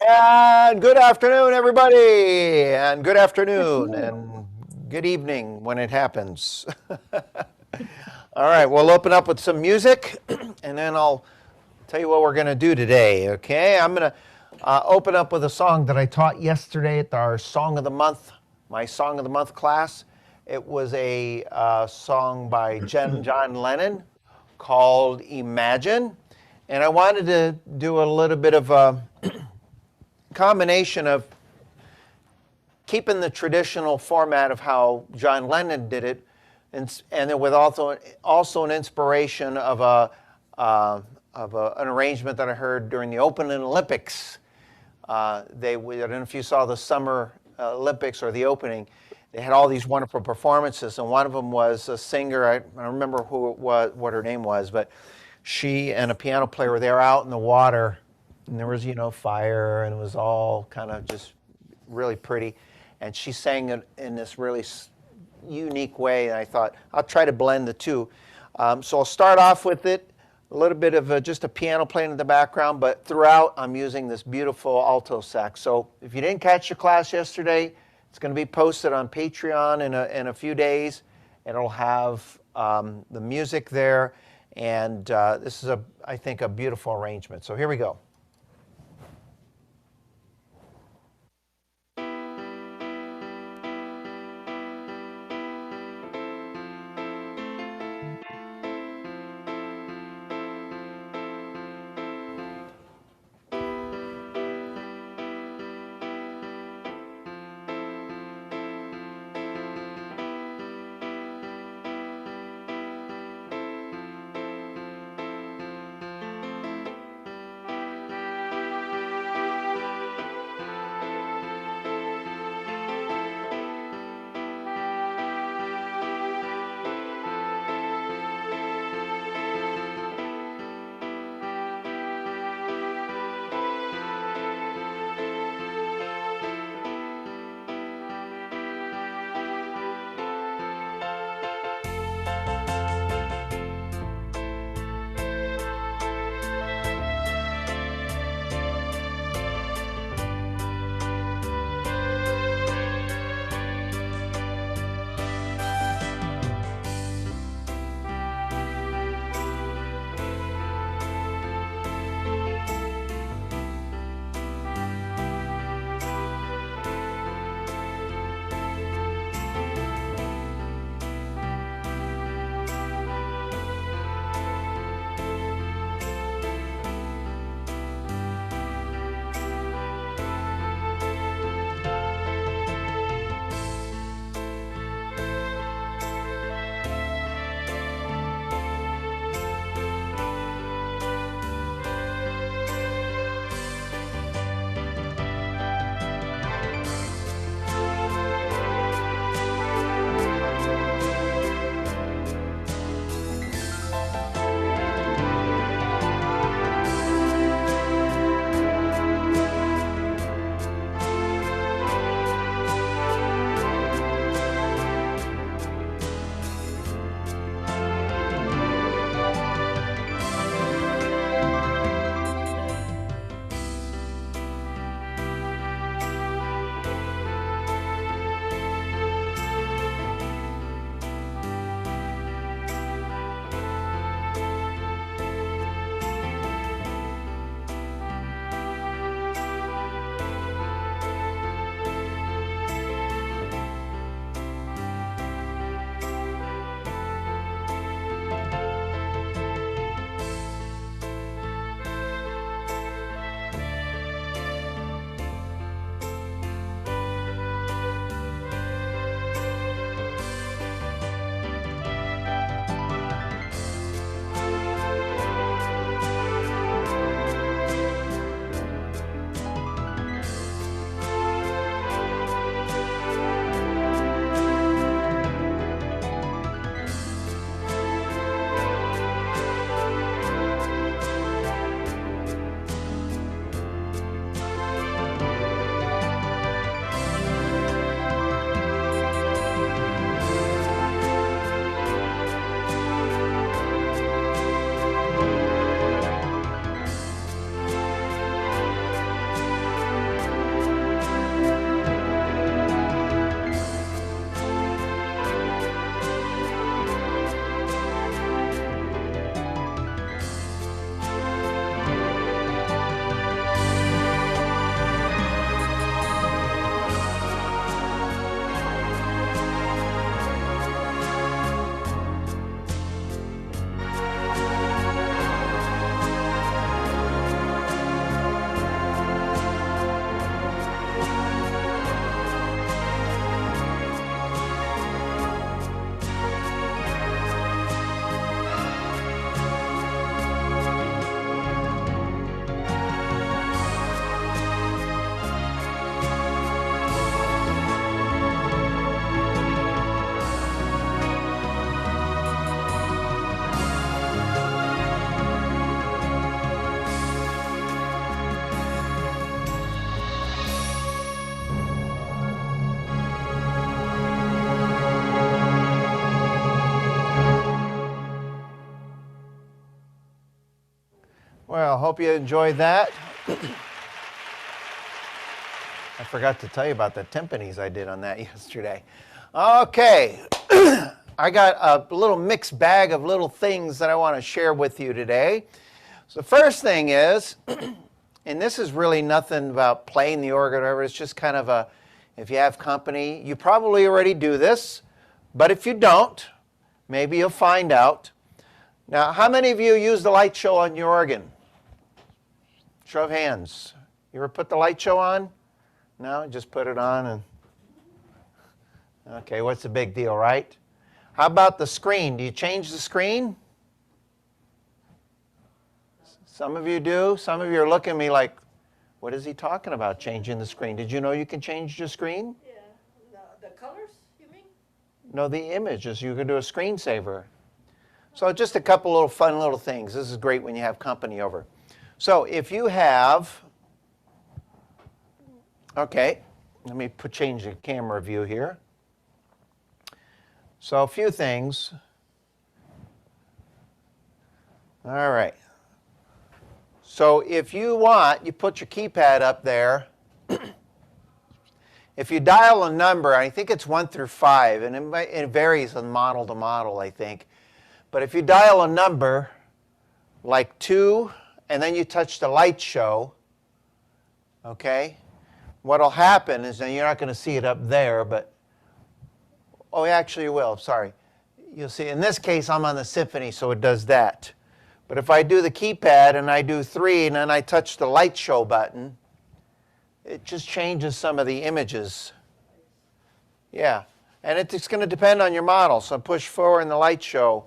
And good afternoon, everybody, and good afternoon, Afternoon. and good evening when it happens. All right, we'll open up with some music, and then I'll tell you what we're going to do today, okay? I'm going to open up with a song that I taught yesterday at our Song of the Month, my Song of the Month class. It was a song by John Lennon called Imagine, and I wanted to do a little bit of a combination of keeping the traditional format of how John Lennon did it, and then with also an inspiration of an arrangement that I heard during the opening Olympics. I don't know if you saw the Summer Olympics or the opening. They had all these wonderful performances, and one of them was a singer. I don't remember who it was, what her name was, but she and a piano player were there out in the water, and there was fire, and it was all kind of just really pretty. And she sang it in this really unique way. And I thought I'll try to blend the two. So I'll start off with it, a little bit of just a piano playing in the background, but throughout I'm using this beautiful alto sax. So if you didn't catch your class yesterday, it's going to be posted on Patreon in a few days. It'll have the music there, and this is I think a beautiful arrangement. So here we go. Well, hope you enjoyed that. I forgot to tell you about the timpanis I did on that yesterday. Okay, I got a little mixed bag of little things that I want to share with you today. So the first thing is, and this is really nothing about playing the organ or whatever, it's just kind of a, if you have company, you probably already do this, but if you don't, maybe you'll find out. Now, how many of you use the light show on your organ? Show of hands. You ever put the light show on? No, just put it on and, okay, what's the big deal, right? How about the screen? Do you change the screen? Some of you do. Some of you are looking at me like, what is he talking about, changing the screen? Did you know you can change your screen? Yeah. The colors, you mean? No, the images. You can do a screensaver. So just a couple little fun little things. This is great when you have company over. So if you have, okay, let me change the camera view here. So a few things. All right. So if you want, you put your keypad up there. If you dial a number, I think it's 1 through 5, and it varies on model to model, I think. But if you dial a number like 2, and then you touch the light show, okay, what'll happen is, and you're not going to see it up there, but, oh, actually you will, sorry. You'll see, in this case, I'm on the Symphony, so it does that. But if I do the keypad and I do 3 and then I touch the light show button, it just changes some of the images. Yeah, and it's going to depend on your model. So push 4 in the light show.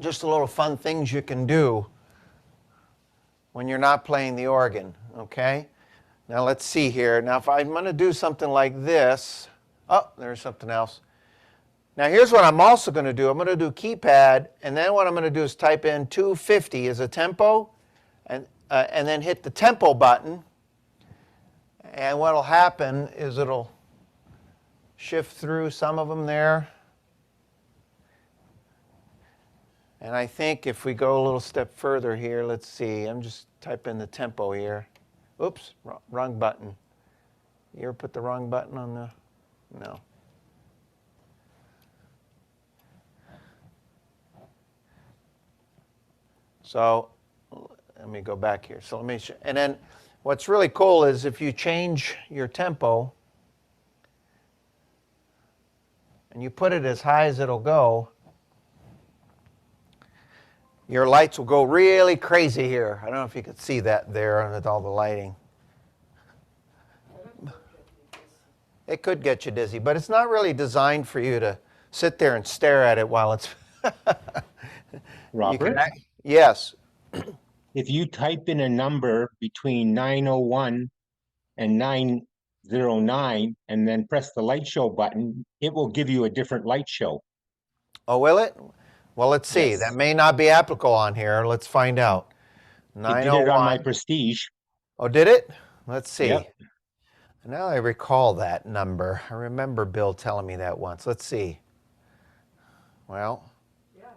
Just a little fun things you can do when you're not playing the organ, okay? Now let's see here. Now if I'm going to do something like this, oh, there's something else. Now here's what I'm also going to do. I'm going to do keypad, and then what I'm going to do is type in 250 as a tempo, and then hit the tempo button. And what will happen is it'll shift through some of them there. And I think if we go a little step further here, let's see. I'm just typing the tempo here. Oops, wrong button. You ever put the wrong button on the? No. So let me go back here. So let me show, and then what's really cool is if you change your tempo and you put it as high as it'll go, your lights will go really crazy here. I don't know if you could see that there with all the lighting. It could get you dizzy, but it's not really designed for you to sit there and stare at it while it's... Robert? Yes. If you type in a number between 901 and 909 and then press the light show button, it will give you a different light show. Oh, will it? Well, let's see. Yes. That may not be applicable on here. Let's find out. It did it on my Prestige. Oh, did it? Let's see. Yep. Now I recall that number. I remember Bill telling me that once. Let's see. Well, Yeah.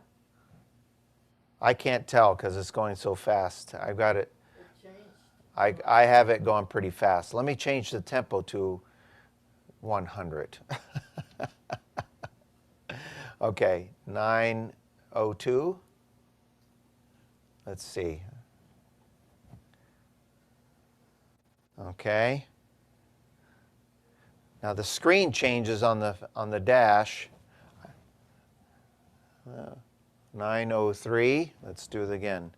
I can't tell because it's going so fast. I've got it. It changed. I have it going pretty fast. Let me change the tempo to 100. Okay, 902. Let's see. Okay. Now the screen changes on the dash. 903. Let's do it again.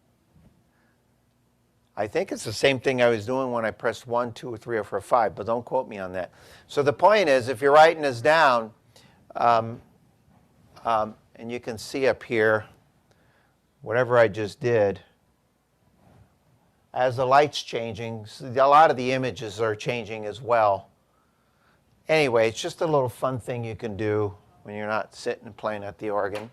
I think it's the same thing I was doing when I pressed 1, 2, 3, or 4, 5, but don't quote me on that. So the point is, if you're writing this down, and you can see up here, whatever I just did, as the light's changing, a lot of the images are changing as well. Anyway, it's just a little fun thing you can do when you're not sitting and playing at the organ.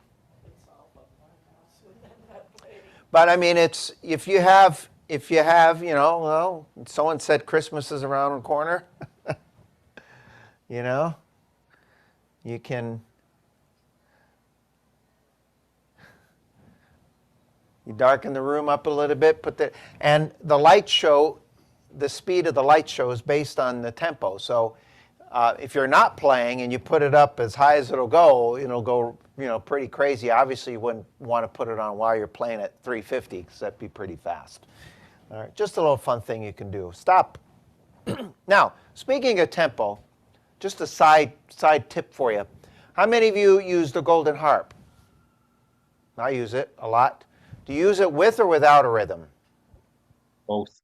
But I mean, it's if you have, you know, well, someone said Christmas is around the corner. You know, you can You darken the room up a little bit, and the light show, the speed of the light show is based on the tempo. So if you're not playing and you put it up as high as it'll go pretty crazy. Obviously, you wouldn't want to put it on while you're playing at 350 because that'd be pretty fast. All right, just a little fun thing you can do. Stop. Now, speaking of tempo, just a side tip for you. How many of you use the golden harp? I use it a lot. Do you use it with or without a rhythm? Both.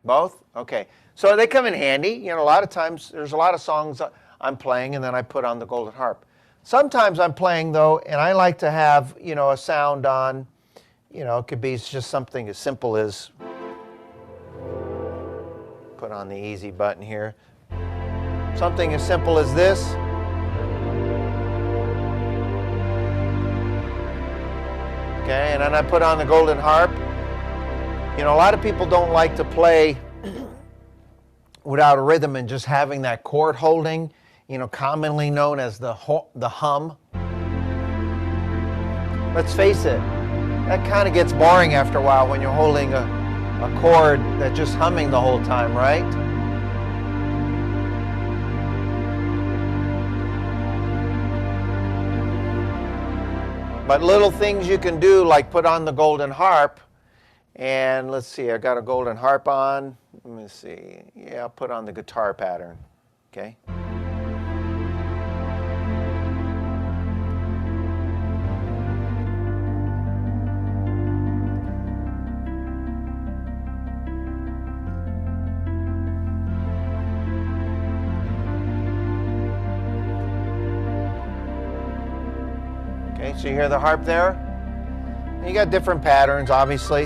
Both? Okay. So they come in handy. A lot of times there's a lot of songs I'm playing and then I put on the golden harp. Sometimes I'm playing though, and I like to have, a sound on, it could be just something as simple as, put on the easy button here. Something as simple as this. Okay, and then I put on the golden harp. A lot of people don't like to play without a rhythm and just having that chord holding, commonly known as the hum. Let's face it, that kind of gets boring after a while when you're holding a chord that's just humming the whole time, right? But little things you can do, like put on the golden harp, and let's see, I got a golden harp on. Let me see. Yeah, I'll put on the guitar pattern. Okay. Okay, so you hear the harp there? And you got different patterns, obviously.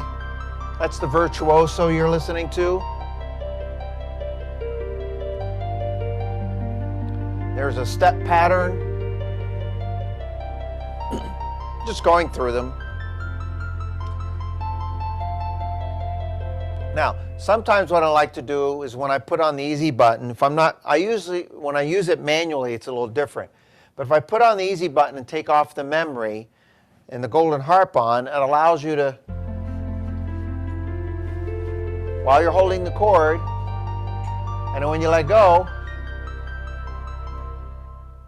That's the virtuoso you're listening to. There's a step pattern. Just going through them. Now, sometimes what I like to do is when I put on the easy button, when I use it manually, it's a little different. But if I put on the easy button and take off the memory and the golden harp on, it allows you to, while you're holding the chord, and then when you let go,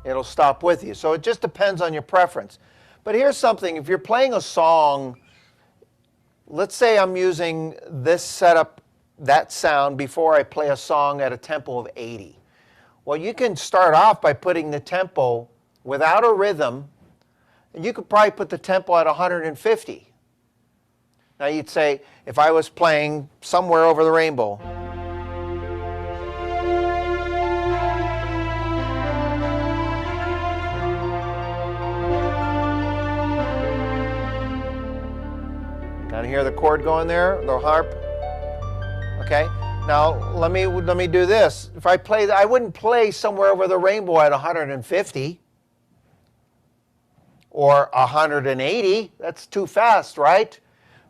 it'll stop with you. So it just depends on your preference. But here's something, if you're playing a song, let's say I'm using this setup, that sound, before I play a song at a tempo of 80. Well, you can start off by putting the tempo without a rhythm, and you could probably put the tempo at 150. Now you'd say, if I was playing Somewhere Over the Rainbow, kind of hear the chord going there, the harp. Okay. Now let me do this. If I play, I wouldn't play Somewhere Over the Rainbow at 150 or 180. That's too fast, right?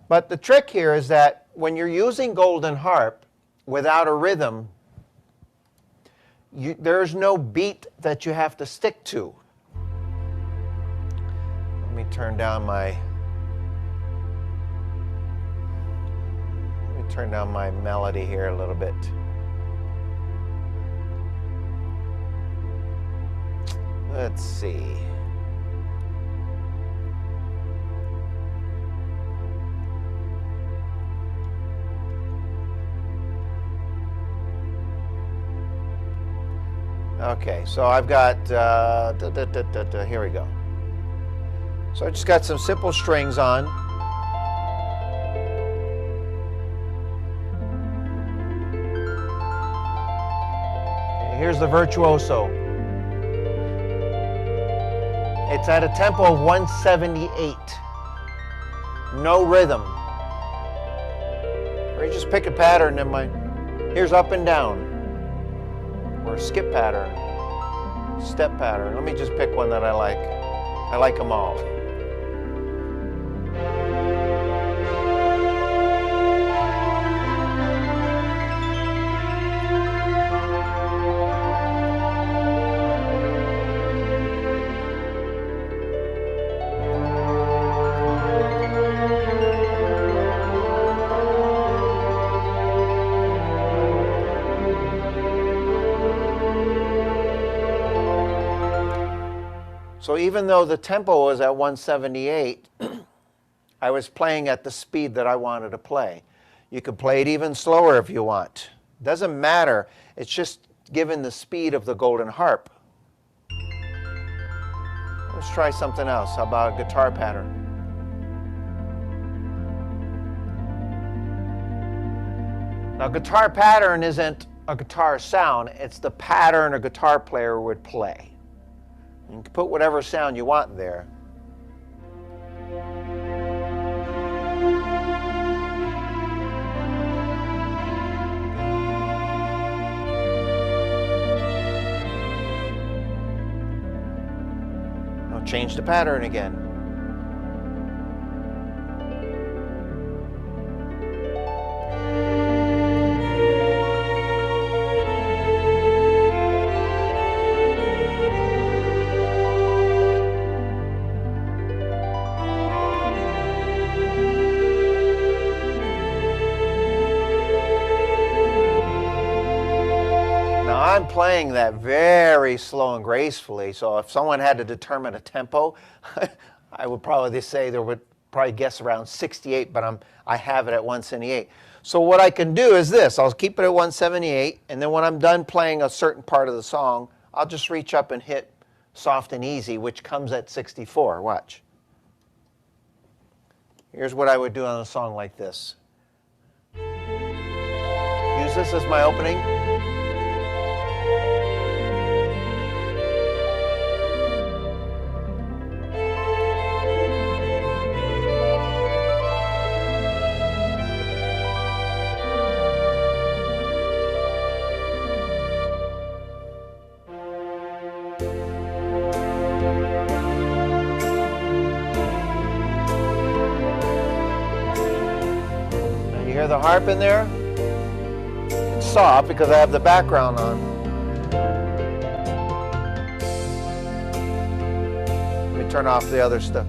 But the trick here is that when you're using golden harp without a rhythm, there's no beat that you have to stick to. Let me turn down my melody here a little bit. Let's see. Okay, so I've got, here we go. So I just got some simple strings on. Okay, here's the virtuoso. It's at a tempo of 178. No rhythm. Or you just pick a pattern in here's up and down. Or a skip pattern, step pattern. Let me just pick one that I like. I like them all. So even though the tempo was at 178, I was playing at the speed that I wanted to play. You could play it even slower if you want. Doesn't matter. It's just given the speed of the golden harp. Let's try something else. How about a guitar pattern? Now, guitar pattern isn't a guitar sound. It's the pattern a guitar player would play. You can put whatever sound you want there. Now change the pattern again. I'm playing that very slow and gracefully, so if someone had to determine a tempo, I would probably say there would probably guess around 68, but I have it at 178. So what I can do is this. I'll keep it at 178, and then when I'm done playing a certain part of the song, I'll just reach up and hit soft and easy, which comes at 64. Watch. Here's what I would do on a song like this. Use this as my opening. Hear the harp in there? It's soft because I have the background on. Let me turn off the other stuff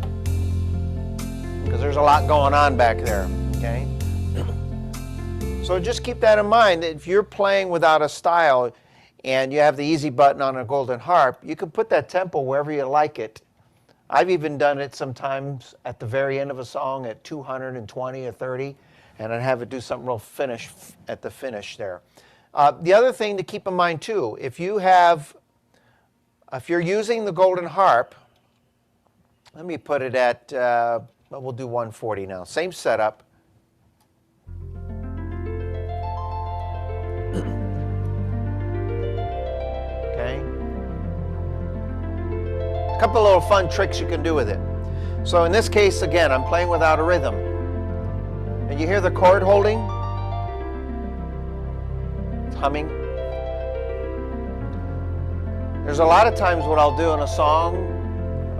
because there's a lot going on back there, okay? So just keep that in mind. If you're playing without a style and you have the easy button on a golden harp, you can put that tempo wherever you like it. I've even done it sometimes at the very end of a song at 220 or 30. And I'd have it do something real finish at the finish there. The other thing to keep in mind too, if you're using the golden harp, let me put it at, we'll do 140 now. Same setup. Okay. A couple of little fun tricks you can do with it. So in this case, again, I'm playing without a rhythm. And you hear the chord holding? It's humming. There's a lot of times what I'll do in a song,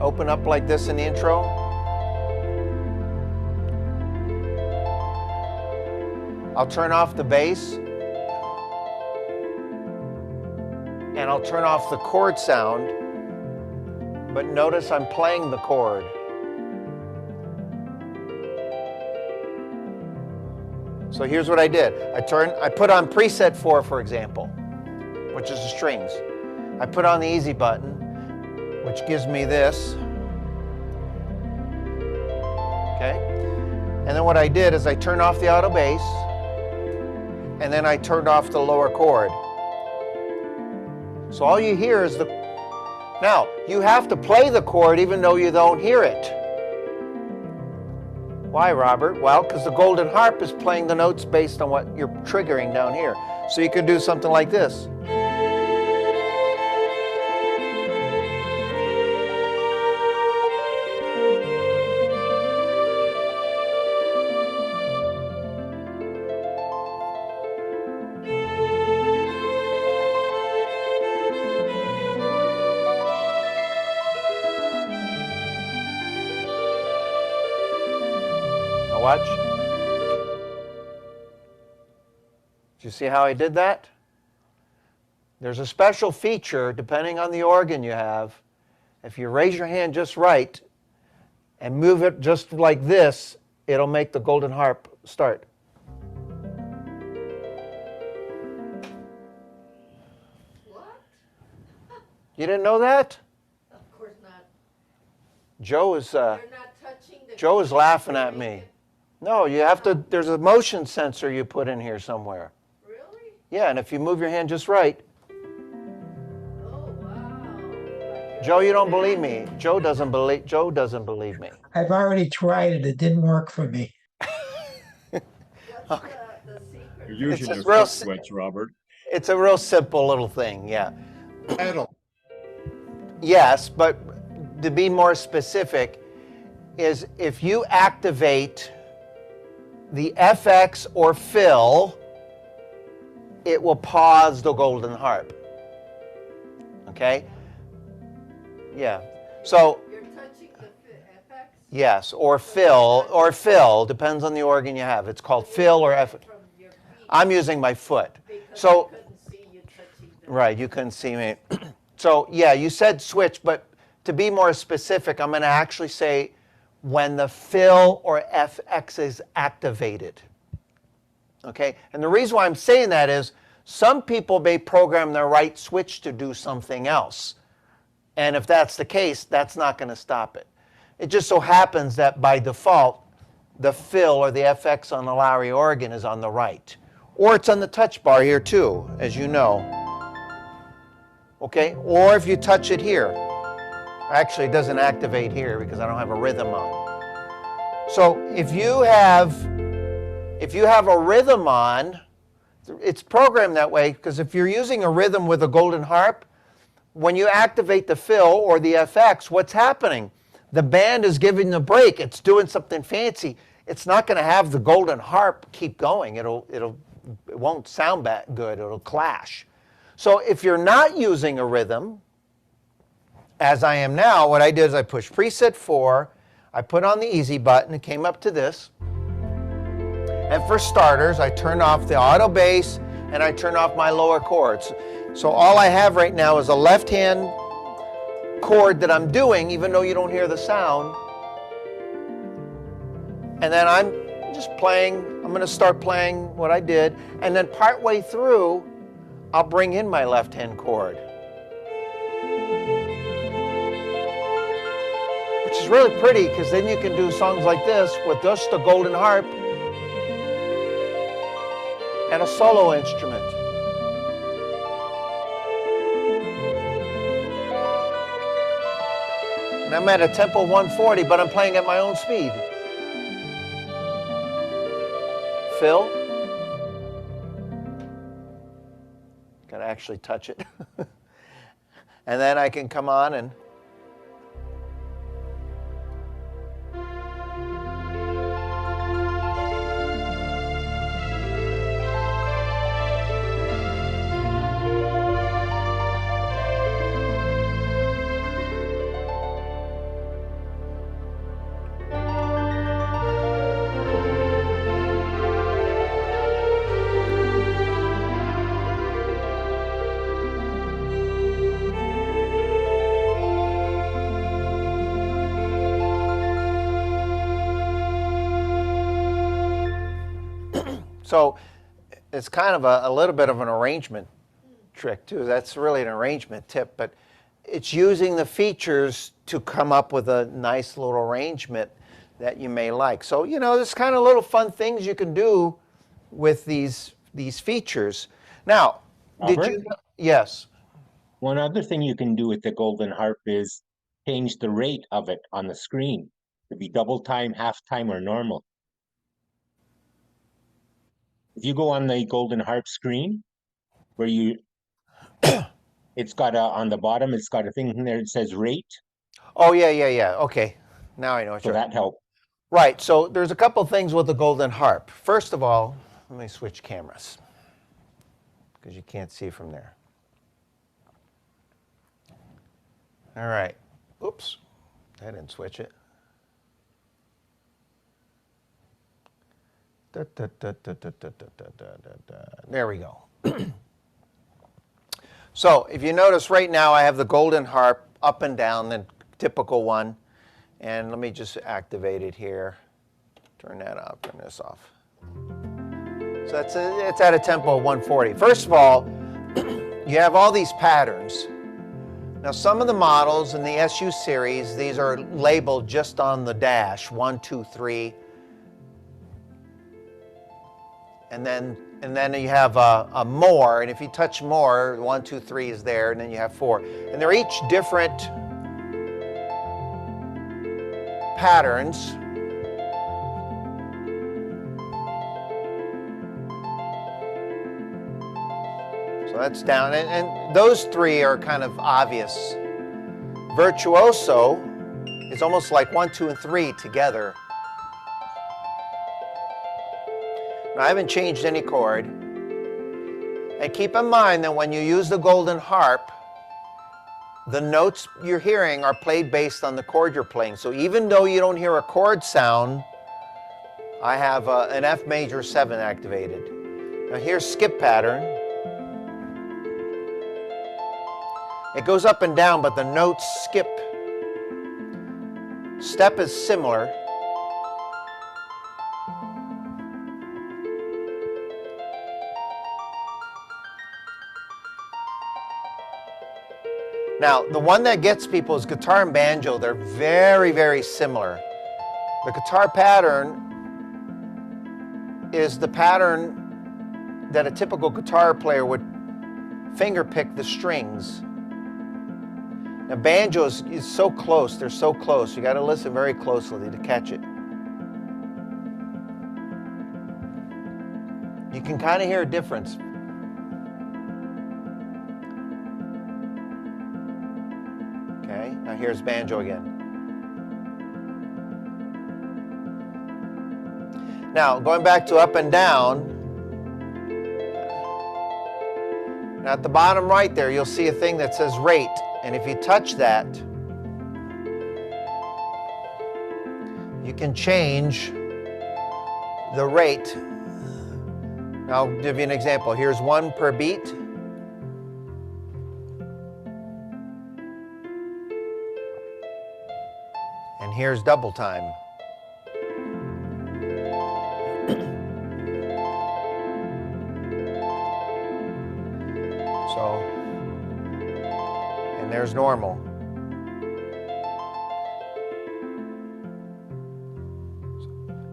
open up like this in the intro. I'll turn off the bass. And I'll turn off the chord sound. But notice I'm playing the chord. So here's what I did. I put on preset 4, for example, which is the strings. I put on the easy button, which gives me this. Okay? And then what I did is I turned off the auto bass, and then I turned off the lower chord. So all you hear is the... Now, you have to play the chord even though you don't hear it. Why, Robert? Well, because the golden harp is playing the notes based on what you're triggering down here. So you can do something like this. Watch. Do you see how I did that? There's a special feature, depending on the organ you have. If you raise your hand just right and move it just like this, it'll make the golden harp start. What? You didn't know that? Of course not. Joe is You're not touching the Joe is keys laughing to at make me. it- No, you have to. There's a motion sensor you put in here somewhere. Really? Yeah, and if you move your hand just right, Oh, wow. Joe, you don't believe me. Joe doesn't believe me. I've already tried it. It didn't work for me. What's the secret? You're using It's your real foot switch, Robert. It's a real simple little thing, yeah. Pedal. Yes, but to be more specific, is if you activate the FX or fill, it will pause the golden harp. Okay? Yeah. So, You're touching the FX? yes, or fill, depends on the organ you have. It's called fill or F. From your feet, I'm using my foot. because So, I couldn't see you touching the. right, you couldn't see me. So, yeah, you said switch, but to be more specific, I'm going to actually say when the fill or FX is activated. Okay? And the reason why I'm saying that is some people may program their right switch to do something else. And if that's the case, that's not going to stop it. It just so happens that by default, the fill or the FX on the Lowrey organ is on the right. Or it's on the touch bar here too, as you know. Okay? Or if you touch it here. Actually, it doesn't activate here because I don't have a rhythm on. So if you have a rhythm on, it's programmed that way because if you're using a rhythm with a golden harp, when you activate the fill or the FX, what's happening? The band is giving the break. It's doing something fancy. It's not going to have the golden harp keep going. It won't sound that good. It'll clash. So if you're not using a rhythm, as I am now, what I did is I pushed preset 4, I put on the easy button, it came up to this. And for starters, I turned off the auto bass and I turned off my lower chords. So all I have right now is a left hand chord that I'm doing, even though you don't hear the sound. And then I'm just playing, I'm going to start playing what I did. And then partway through, I'll bring in my left hand chord. Which is really pretty because then you can do songs like this with just a golden harp and a solo instrument. And I'm at a tempo 140, but I'm playing at my own speed. Fill. Gotta actually touch it. And then I can come on and so it's kind of a little bit of an arrangement trick too. That's really an arrangement tip, but it's using the features to come up with a nice little arrangement that you may like. So, you know, there's kind of little fun things you can do with these features. Now, Robert? did you? Yes. One other thing you can do with the golden harp is change the rate of it on the screen to be double time, half time, or normal. If you go on the golden harp screen, where it's got on the bottom, it's got a thing in there that says rate, Oh, yeah. Okay. Now I know what so you're. that helps. Right. So there's a couple things with the golden harp. First of all, let me switch cameras because you can't see from there. All right. Oops. I didn't switch it. There we go. So if you notice right now I have the golden harp up and down, the typical one. And let me just activate it here. Turn that off, turn this off. So it's at a tempo of 140. First of all, you have all these patterns. Now some of the models in the SU series, these are labeled just on the dash, 1, 2, 3. And then you have a more, and if you touch more, 1, 2, 3 is there, and then you have 4. And they're each different patterns. So that's down, and those 3 are kind of obvious. Virtuoso is almost like 1, 2, and 3 together. Now, I haven't changed any chord. And keep in mind that when you use the golden harp, the notes you're hearing are played based on the chord you're playing. So even though you don't hear a chord sound, I have an F major 7 activated. Now here's skip pattern. It goes up and down, but the notes skip. Step is similar. Now, the one that gets people is guitar and banjo. They're very, very similar. The guitar pattern is the pattern that a typical guitar player would finger pick the strings. Now, banjo is so close. They're so close. You got to listen very closely to catch it. You can kind of hear a difference. Now here's banjo again. Now going back to up and down. Now at the bottom right there, you'll see a thing that says rate. And if you touch that, you can change the rate. Now I'll give you an example. Here's 1 per beat. And here's double time. So, and there's normal.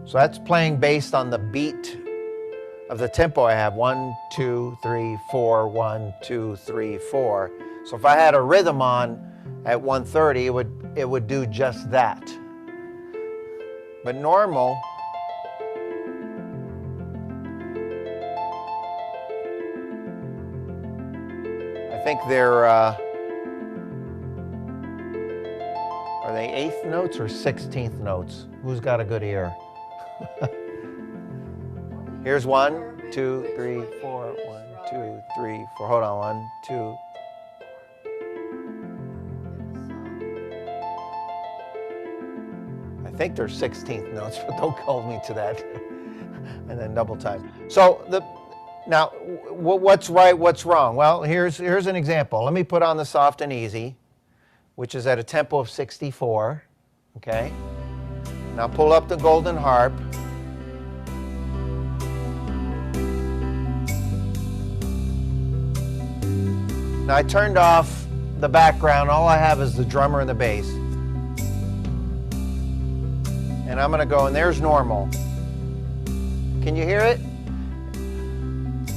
So that's playing based on the beat of the tempo I have. 1, 2, 3, 4, 1, 2, 3, 4. So if I had a rhythm on at 130, it would do just that. But normal, I think they're, are they 8th notes or 16th notes? Who's got a good ear? Here's 1, 2, 3, 4, 1, 2, 3, 4. Hold on, 1, 2. I think they're 16th notes, but don't hold me to that. And then double time. So now, what's right, what's wrong? Well, here's an example. Let me put on the soft and easy, which is at a tempo of 64. Okay. Now pull up the golden harp. Now I turned off the background. All I have is the drummer and the bass. And I'm going to go, and there's normal. Can you hear it?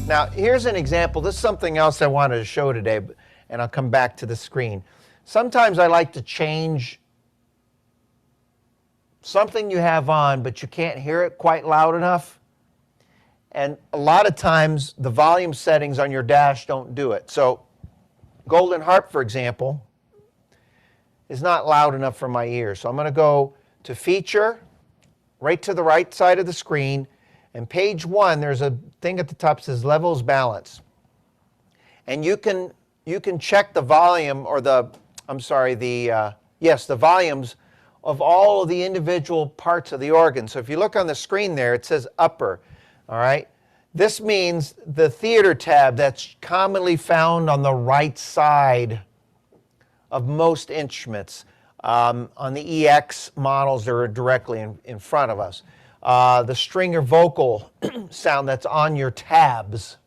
Now, here's an example. This is something else I wanted to show today, and I'll come back to the screen. Sometimes I like to change something you have on, but you can't hear it quite loud enough. And a lot of times, the volume settings on your dash don't do it. So, golden harp, for example, is not loud enough for my ears. So I'm going to go to feature, right to the right side of the screen, and page 1, there's a thing at the top that says levels balance. And you can check the volume, or the volumes of all of the individual parts of the organ. So if you look on the screen there, it says upper, all right? This means the theater tab that's commonly found on the right side of most instruments. On the EX models, they're directly in front of us. The string or vocal sound that's on your tabs.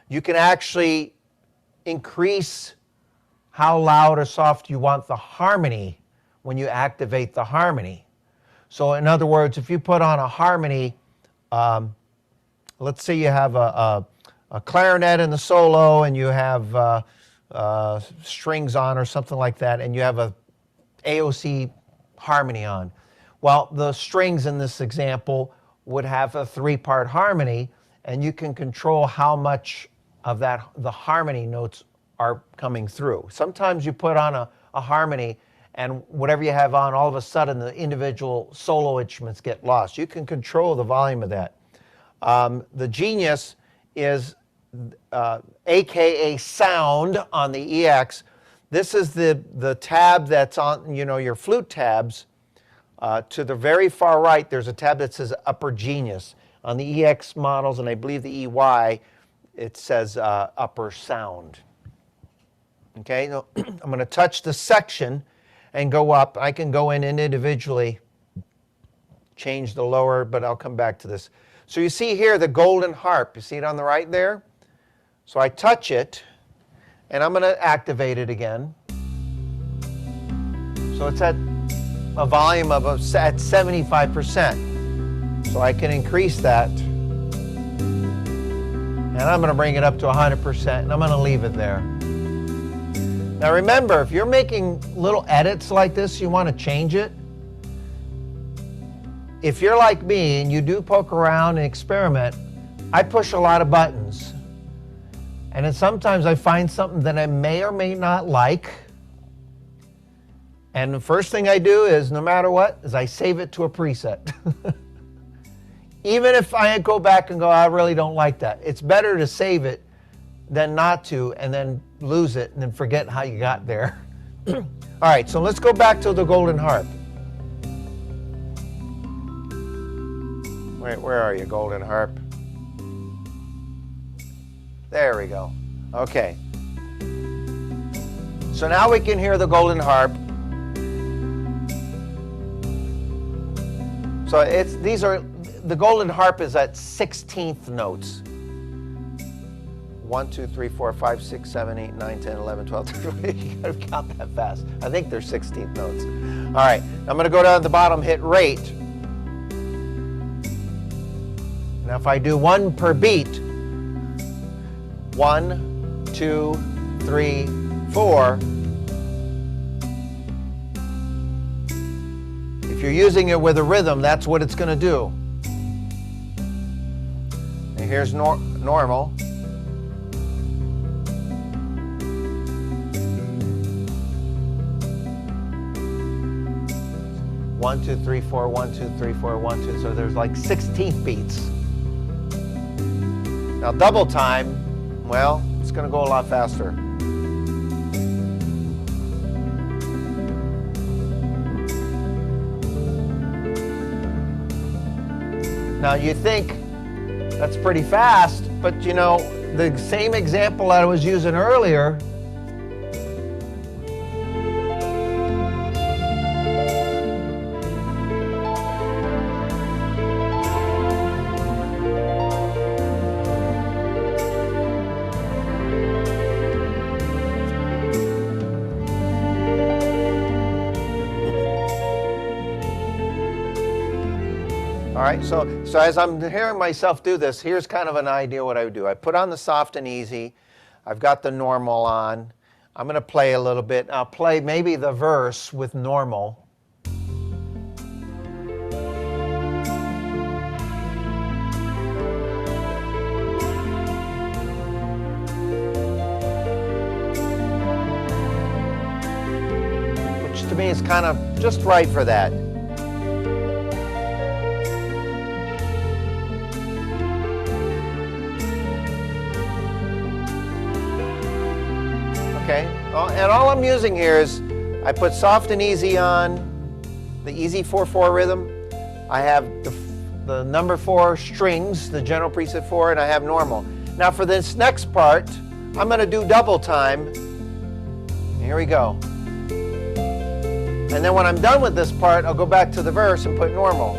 You can actually increase how loud or soft you want the harmony when you activate the harmony. So in other words, if you put on a harmony, let's say you have a clarinet in the solo and you have strings on or something like that, and you have a AOC harmony on. Well, the strings in this example would have a 3-part harmony, and you can control how much of that the harmony notes are coming through. Sometimes you put on a harmony and whatever you have on, all of a sudden the individual solo instruments get lost. You can control the volume of that. The genius is AKA sound on the EX. This is the tab that's on, your flute tabs. To the very far right, there's a tab that says Upper Genius. On the EX models, and I believe the EY, it says Upper Sound. Okay, so I'm going to touch the section and go up. I can go in and individually change the lower, but I'll come back to this. So you see here the golden harp. You see it on the right there? So I touch it, and I'm going to activate it again. So it's at a volume of at 75%. So I can increase that. And I'm going to bring it up to 100%, and I'm going to leave it there. Now remember, if you're making little edits like this, you want to change it. If you're like me and you do poke around and experiment, I push a lot of buttons. And then sometimes I find something that I may or may not like. And the first thing I do is, no matter what, is I save it to a preset. Even if I go back and go, I really don't like that. It's better to save it than not to, and then lose it and then forget how you got there. All right, so let's go back to the golden harp. Wait, where are you, golden harp? There we go. Okay. So now we can hear the golden harp. So the golden harp is at 16th notes. 1, 2, 3, 4, 5, 6, 7, 8, 9, 10, 11, 12, 13. You gotta count that fast. I think they're 16th notes. All right, I'm gonna go down to the bottom, hit rate. Now if I do 1 per beat, 1, 2, 3, 4. If you're using it with a rhythm, that's what it's gonna do. And here's normal. 1, 2, 3, 4, 1, 2, 3, 4, 1, 2. So there's like 16th beats. Now double time, well, it's going to go a lot faster. Now you think that's pretty fast, but the same example I was using earlier, all right, so as I'm hearing myself do this, here's kind of an idea what I would do. I put on the soft and easy. I've got the normal on. I'm going to play a little bit. I'll play maybe the verse with normal. Which to me is kind of just right for that. Okay, and all I'm using here is I put soft and easy on, the easy 4/4 rhythm. I have the number 4 strings, the general preset 4, and I have normal. Now for this next part, I'm going to do double time. Here we go. And then when I'm done with this part, I'll go back to the verse and put normal.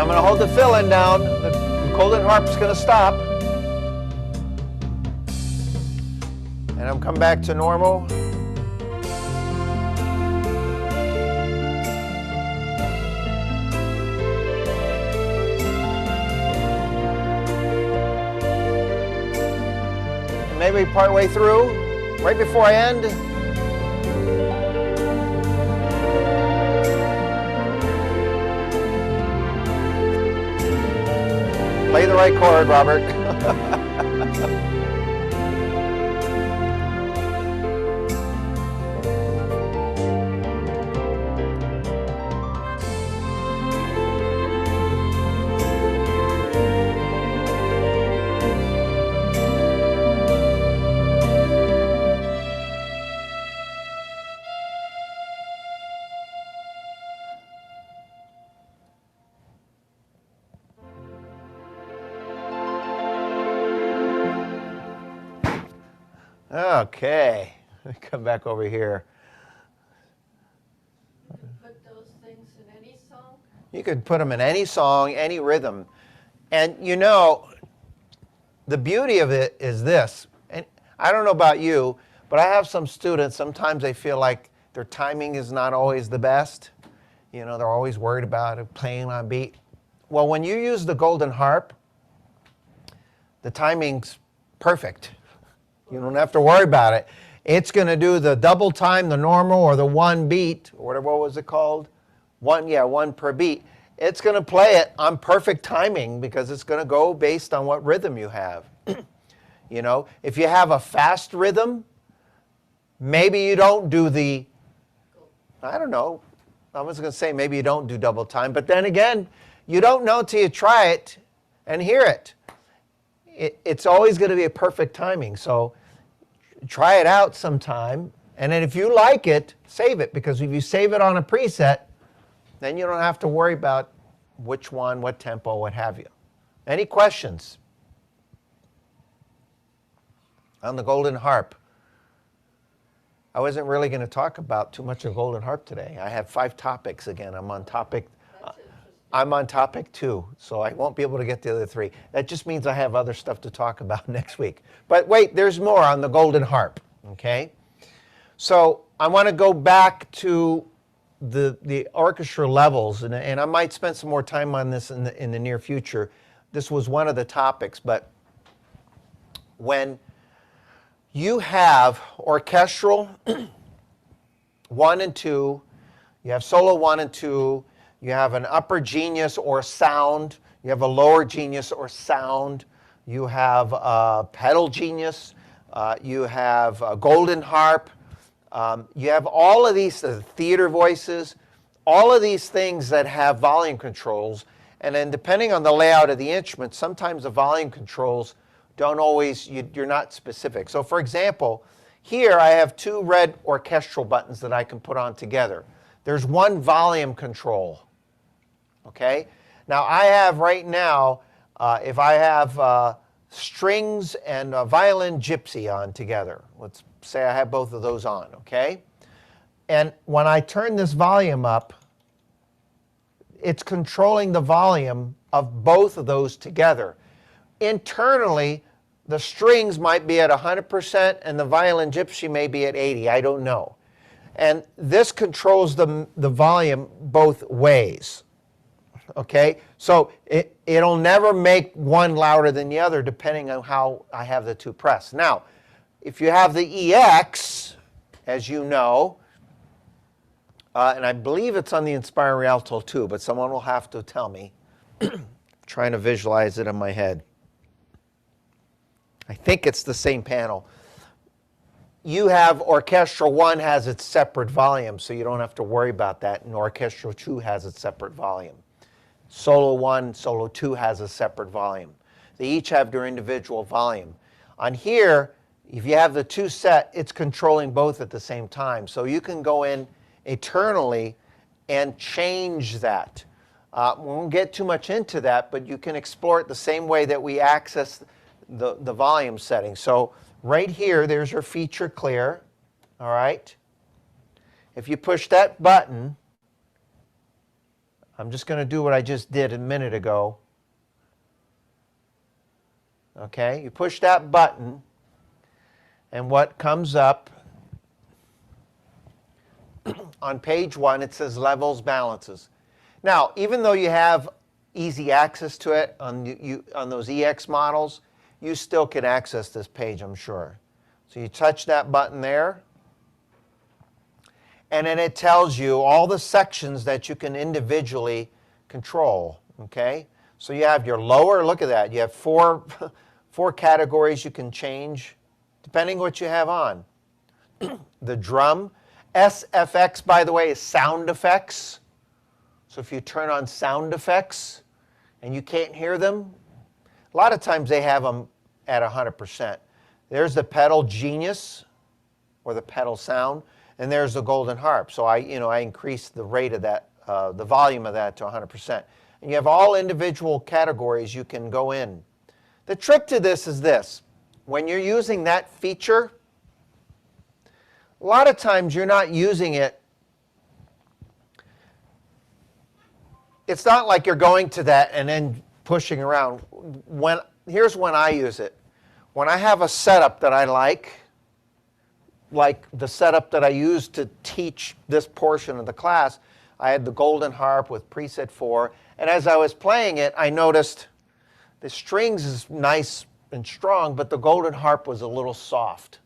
I'm going to hold the fill-in down. The golden harp's going to stop. And I'm coming back to normal. And maybe partway through, right before I end, play the right chord, Robert. Okay, come back over here. Put those things in any song? You could put them in any song, any rhythm. And you know, the beauty of it is this, and I don't know about you, but I have some students, sometimes they feel like their timing is not always the best. You know, they're always worried about it, playing on beat. Well, when you use the golden harp, the timing's perfect. You don't have to worry about it. It's going to do the double time, the normal, or the one beat, or whatever, what was it called? One per beat. It's going to play it on perfect timing because it's going to go based on what rhythm you have. You know, if you have a fast rhythm, maybe you don't do the, I don't know, I was going to say maybe you don't do double time, but then again, you don't know till you try it and hear it. It's always going to be a perfect timing. So try it out sometime. And then if you like it, save it. Because if you save it on a preset, then you don't have to worry about which one, what tempo, what have you. Any questions on the golden harp? I wasn't really going to talk about too much of golden harp today. I have 5 topics again. I'm on topic 2, so I won't be able to get the other 3. That just means I have other stuff to talk about next week. But wait, there's more on the golden harp, okay? So I want to go back to the orchestra levels, and I might spend some more time on this in the near future. This was one of the topics, but when you have orchestral 1 and 2, you have solo 1 and 2, you have an upper genius or sound, you have a lower genius or sound, you have a pedal genius, you have a golden harp, you have all of these theater voices, all of these things that have volume controls, and then depending on the layout of the instrument, sometimes the volume controls don't always, you're not specific. So for example, here I have 2 red orchestral buttons that I can put on together. There's 1 volume control. Okay? Now I have right now, if I have strings and a violin gypsy on together, let's say I have both of those on, okay? And when I turn this volume up, it's controlling the volume of both of those together. Internally, the strings might be at 100% and the violin gypsy may be at 80, I don't know. And this controls the volume both ways. Okay, so it'll never make one louder than the other depending on how I have the 2 pressed. Now, if you have the EX, as you know, and I believe it's on the Inspire Rialto too, but someone will have to tell me. Trying to visualize it in my head. I think it's the same panel. You have orchestral 1 has its separate volume, so you don't have to worry about that, and orchestral 2 has its separate volume. Solo 1, solo 2 has a separate volume. They each have their individual volume. On here, if you have the 2 set, it's controlling both at the same time. So you can go in eternally and change that. We won't get too much into that, but you can explore it the same way that we access the volume setting. So right here, there's your feature clear, all right? If you push that button, I'm just going to do what I just did a minute ago. Okay, you push that button, and what comes up on page 1, it says levels, balances. Now, even though you have easy access to it on those EX models, you still can access this page, I'm sure. So you touch that button there, and then it tells you all the sections that you can individually control, okay? So you have your lower, look at that, you have four categories you can change depending what you have on. The drum, SFX, by the way, is sound effects. So if you turn on sound effects and you can't hear them, a lot of times they have them at 100%. There's the pedal genius, or the pedal sound, and there's the golden harp. So I increased the rate of that, the volume of that to 100%. And you have all individual categories you can go in. The trick to this is this. When you're using that feature, a lot of times you're not using it. It's not like you're going to that and then pushing around. Here's when I use it. When I have a setup that I like the setup that I used to teach this portion of the class, I had the golden harp with preset 4, and as I was playing it, I noticed the strings is nice and strong, but the golden harp was a little soft.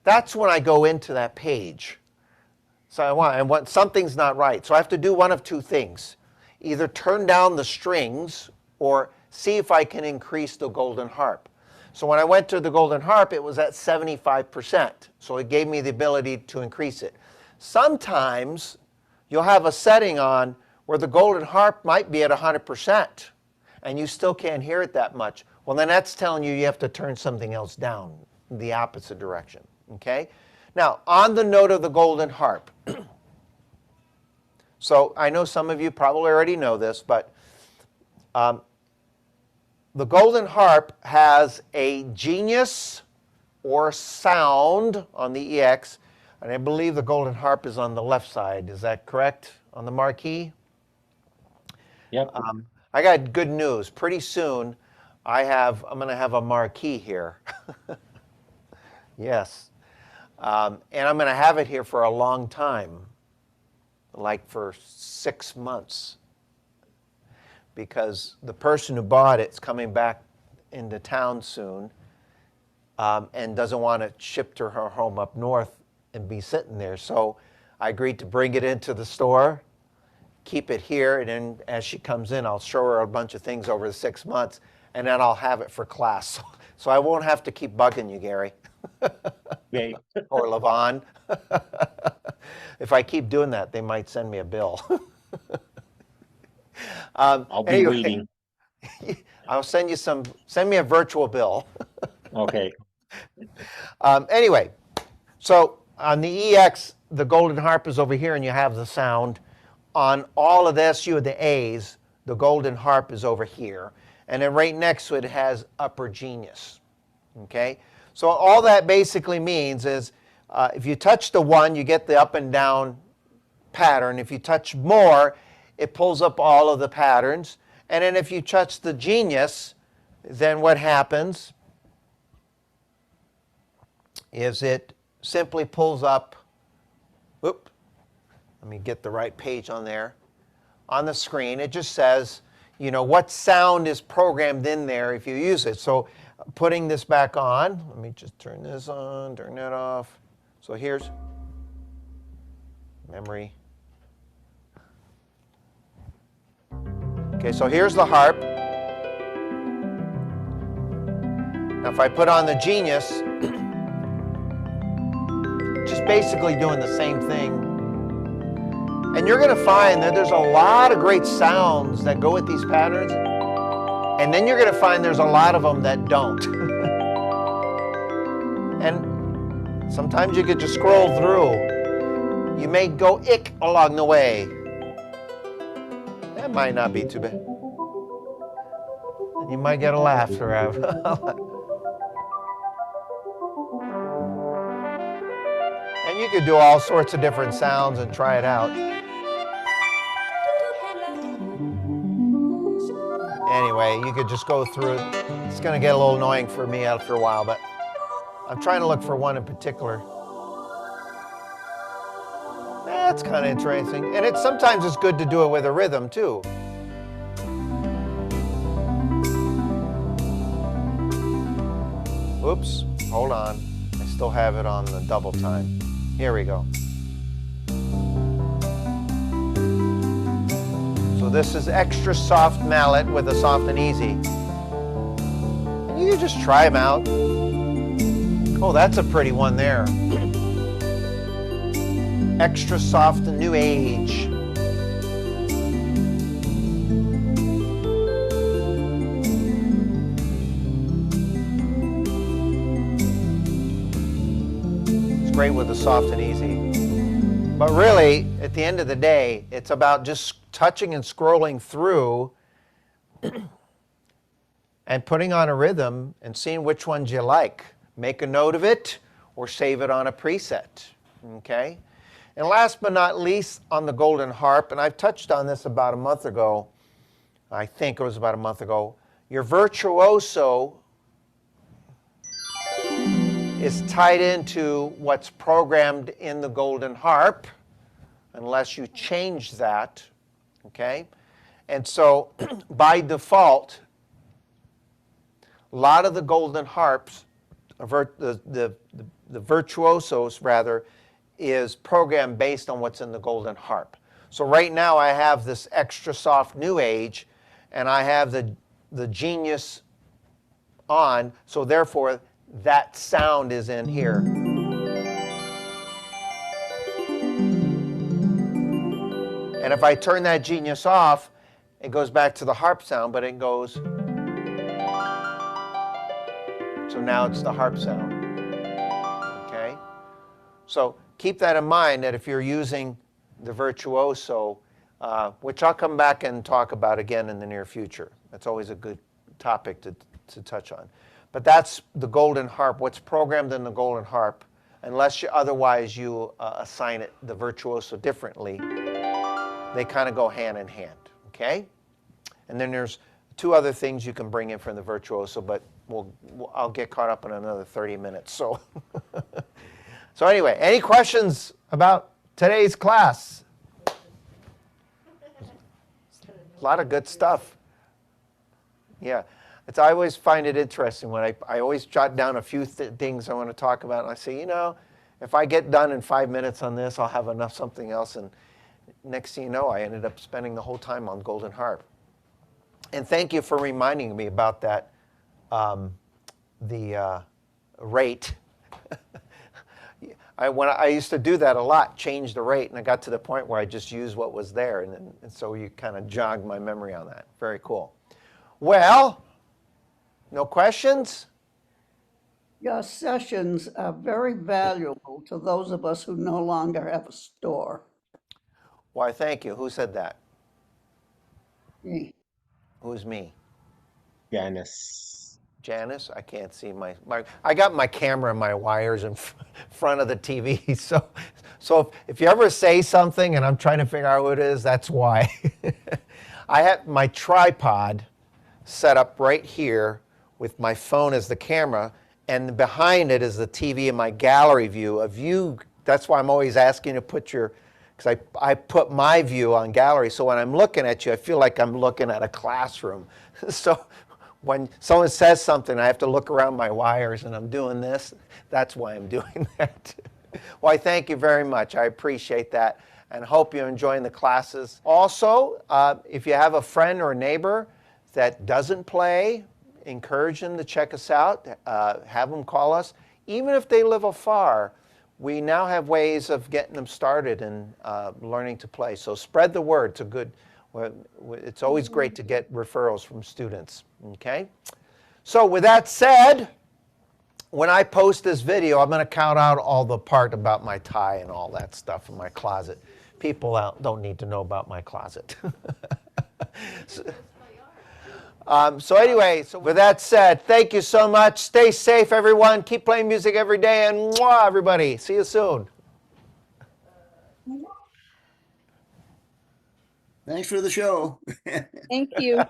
That's when I go into that page. So I want something's not right. So I have to do one of two things. Either turn down the strings or see if I can increase the golden harp. So when I went to the golden harp, it was at 75%. So it gave me the ability to increase it. Sometimes you'll have a setting on where the golden harp might be at 100% and you still can't hear it that much. Well, then that's telling you have to turn something else down the opposite direction. Okay? Now, on the note of the golden harp. So I know some of you probably already know this, but the golden harp has a genius or sound on the EX, and I believe the golden harp is on the left side. Is that correct on the marquee? Yep. I got good news. Pretty soon, I'm going to have a marquee here. Yes. And I'm going to have it here for a long time, like for 6 months. Because the person who bought it's coming back into town soon and doesn't want to ship to her home up north and be sitting there. So I agreed to bring it into the store, keep it here, and then as she comes in, I'll show her a bunch of things over the 6 months, and then I'll have it for class. So I won't have to keep bugging you, Gary. Okay. Or Levon. If I keep doing that, they might send me a bill. I'll be waiting. I'll send me a virtual bill. Okay. Anyway, so on the EX, the golden harp is over here and you have the sound. On all of the SU and the A's, the golden harp is over here. And then right next to it has upper genius. Okay? So all that basically means is if you touch the 1, you get the up and down pattern. If you touch more, it pulls up all of the patterns. And then if you touch the genius, then what happens is it simply pulls up, whoop, let me get the right page on there. On the screen, it just says, what sound is programmed in there if you use it. So putting this back on, let me just turn this on, turn that off. So here's memory. Okay, so here's the harp. Now if I put on the genius, just basically doing the same thing. And you're going to find that there's a lot of great sounds that go with these patterns. And then you're going to find there's a lot of them that don't. And sometimes you could just scroll through. You may go ick along the way. That might not be too bad. You might get a laugh forever. And you could do all sorts of different sounds and try it out. Anyway, you could just go through it. It's going to get a little annoying for me after a while, but I'm trying to look for one in particular. That's kind of interesting. And sometimes it's good to do it with a rhythm too. Oops, hold on. I still have it on the double time. Here we go. So this is extra soft mallet with a soft and easy. You can just try them out. Oh, that's a pretty one there. Extra soft and new age. It's great with the soft and easy. But really, at the end of the day, it's about just touching and scrolling through and putting on a rhythm and seeing which ones you like. Make a note of it or save it on a preset, okay? And last but not least, on the golden harp, and I've touched on this about a month ago, I think it was about a month ago, your virtuoso is tied into what's programmed in the golden harp, unless you change that, okay? And so by default, a lot of the golden harps, the virtuosos rather, is programmed based on what's in the golden harp. So right now I have this extra soft new age, and I have the genius on, so therefore that sound is in here. And if I turn that genius off, it goes back to the harp sound, but it goes. So now it's the harp sound. Okay? So keep that in mind that if you're using the virtuoso, which I'll come back and talk about again in the near future. That's always a good topic to touch on. But that's the golden harp, what's programmed in the golden harp, unless otherwise you assign it the virtuoso differently. They kind of go hand in hand, okay? And then there's two other things you can bring in from the virtuoso, but I'll get caught up in another 30 minutes. So, so anyway, any questions about today's class? A lot of good stuff. Yeah, I always find it interesting when I always jot down a few things I want to talk about, and I say, you know, if I get done in 5 minutes on this, I'll have enough something else. And next thing you know, I ended up spending the whole time on golden harp. And thank you for reminding me about that, the rate. I used to do that a lot, change the rate, and I got to the point where I just used what was there, and so you kind of jogged my memory on that. Very cool. Well, no questions? Your sessions are very valuable to those of us who no longer have a store. Why, thank you. Who said that? Me. Who's me? Janice. Janice? I can't see my I got my camera and my wires in front of the TV. So if you ever say something and I'm trying to figure out who it is, that's why. I have my tripod set up right here with my phone as the camera, and behind it is the TV and my gallery view of you. That's why I'm always asking you to put your, because I put my view on gallery, so when I'm looking at you, I feel like I'm looking at a classroom. So when someone says something, I have to look around my wires, and I'm doing this. That's why I'm doing that. Well, I thank you very much. I appreciate that, and hope you're enjoying the classes. Also, if you have a friend or a neighbor that doesn't play, encourage them to check us out. Have them call us. Even if they live afar, we now have ways of getting them started and learning to play. So spread the word. It's always great to get referrals from students, okay? So with that said, when I post this video, I'm going to count out all the part about my tie and all that stuff in my closet. People don't need to know about my closet. So anyway, so with that said, thank you so much. Stay safe, everyone. Keep playing music every day, and mwah, everybody. See you soon. Thanks for the show. Thank you.